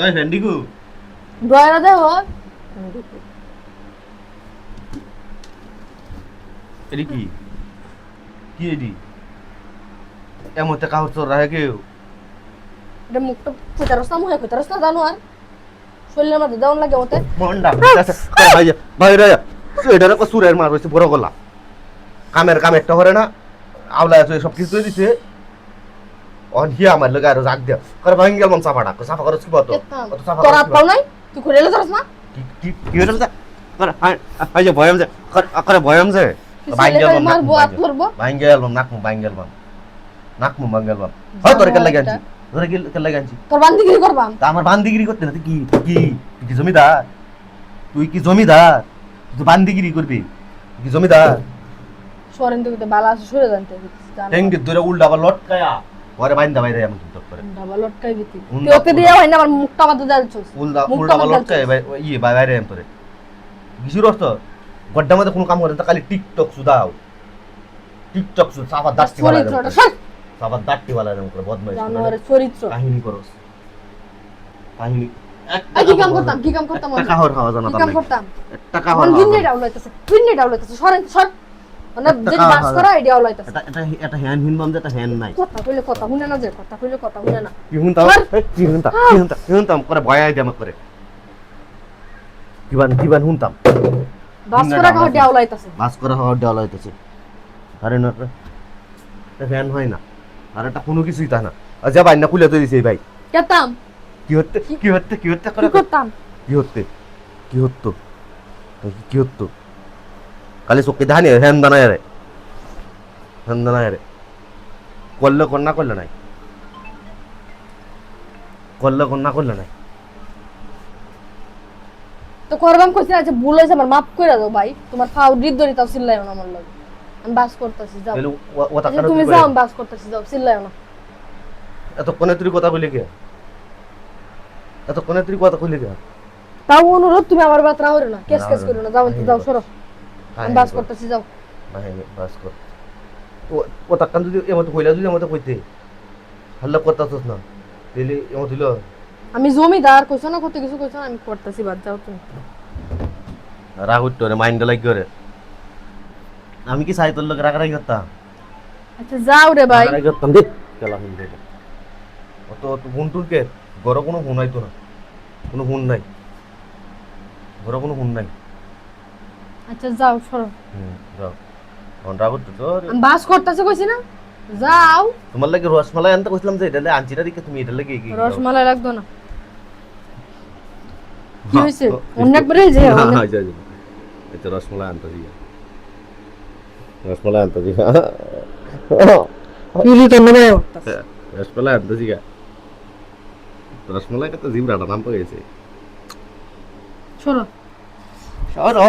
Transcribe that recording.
ওই ভেন্ডিকু ডয়রা দেব এডি কি কি এডি এমতে কাহর চোর রাহে কেউ এটা মুখটা কইতারস না মুহে কইতারস না জানো আর শরীরের মধ্যে দাউন লাগে মতে মন্ডা ভাই ভাই রে এটারে কো সুরের মার হইছে বড় গলা কামেরটা হরে না আওলা আছে সব কিছু দিছে অন হিয়া আমার লাগা আর জাগ দিয়া করে ভাঙ গেল মন সাফাটা সাফা করছ কি বতো অত সাফা তোর হাত পাও নাই তুই করে এলে ধরস না কি হইল যা করে আই যে ভয়ম যে করে ভয়ম যে ভাঙ গেল মারবো আত করবো ভাঙ গেল নাকমু ভাঙ গেল নাকমু ভাঙ গেল হয় তোর কে লাগি আনছি তোর কে লাগি আনছি তোর বান্দিগিরি করবাম তা আমার বান্দিগিরি করতে না তুই কি জমিদার তুই কি জমিদার তুই বান্দিগিরি করবি কি জমিদার সরেন তো কইতে বালা আছে সরে জানতে টেঙ্গি ধরে উল্টা আবার লটকায়া পরে বাইন্দা বাইরে এমন কিন্তু করে ডাবল লটকাই দিতি তুই ওকে দিয়ে হয় না আমার মুখটা মারতে যাচ্ছিস উল্টা আবার লটকায় ইয়ে বাইরে এম করে কিছু রস্ত গড্ডা মধ্যে কোনো কাম করে না খালি টিকটক সুদাও টিকটক সুদ সাফা দাস্তি वाला চরিত্রটা সর সাফা দাস্তি वाला এরকম করে বদমাইশ জানোয়ারের চরিত্র কাহিনী করস কাহিনী কি কাম করতাম টাকা হর খাওয়া জানা কি কাম করতাম টাকা হর ভিন্নে ডাউলাইতেছে সরেন সর মানে যে বাস করা আইডিয়া হলাইতেছে এটা হ্যান হিন বাম এটা হ্যান নাই কথা কইলে কথা শুনে না যে কথা কইলে কথা শুনে না কি হুনতাম করে ভয় আইডিয়া আমাকে করে কিবান হুনতাম বাস করা কাহ ডাউলাইতেছে বাস করা হওয়ার দেওয়া হইতেছে আরে না এটা ফ্যান হয় না আর এটা কোনো কিছুই তা না আচ্ছা ভাই না খুলে তো দিছে ভাই কেতাম কি হচ্ছে কি করতাম কি হতো খালি চোখে ধানি হ্যান দানায় রে করলে কর না করলে নাই তো করবাম কইছি আচ্ছা ভুল হইছে আমার মাফ কইরা দাও ভাই তোমার ফাউ হৃদয় তাও চিল্লাইও না আমার লাগে আমি বাস করতেছি যাও তাহলে ও তা তুমি যাও আমি বাস করতেছি যাও চিল্লাইও না এতক্ষণে তুই কথা কইলি কে তাও অনুরোধ তুমি আমার বাত রাও না কেস করো না যাও সরো আমি বাস করতেছি যাও বাস কর ও তাকান যদি এমত কইলা যদি এমত কইতে হাল্লা করতাছস না তাহলে এমত হইলো আমি জমিদার কইছো না কত কিছু কইছো আমি করতেছি বাদ যাও তুমি রাগ উঠতো রে মাইন্ড লাগ করে আমি কি চাই তোর লোক রাগারাগি করতাম আচ্ছা যাও রে ভাই রাগারাগি করতাম দে চলা হুন দে অত হুন টুরকে গরো কোনো হুন হইতো না কোনো হুন নাই গরো কোনো হুন নাই আচ্ছা যাও সরো যাও অন রাগ উঠতো তোর আমি বাস করতেছি কইছি না যাও তোমার লাগে রসমালাই আনতে কইছিলাম যে এটা আনছিটা দিকে তুমি এটা লাগে কি রসমালাই লাগতো না কি হইছে অনেক বড় যে এটা রসমালাই আনতে দিয়া রসমালাই আনতে দিয়া পিলি তো মনে রসমালাই আনতে দিয়া রসমালাই কত জিবরাটা নাম পেয়েছে সরো সরো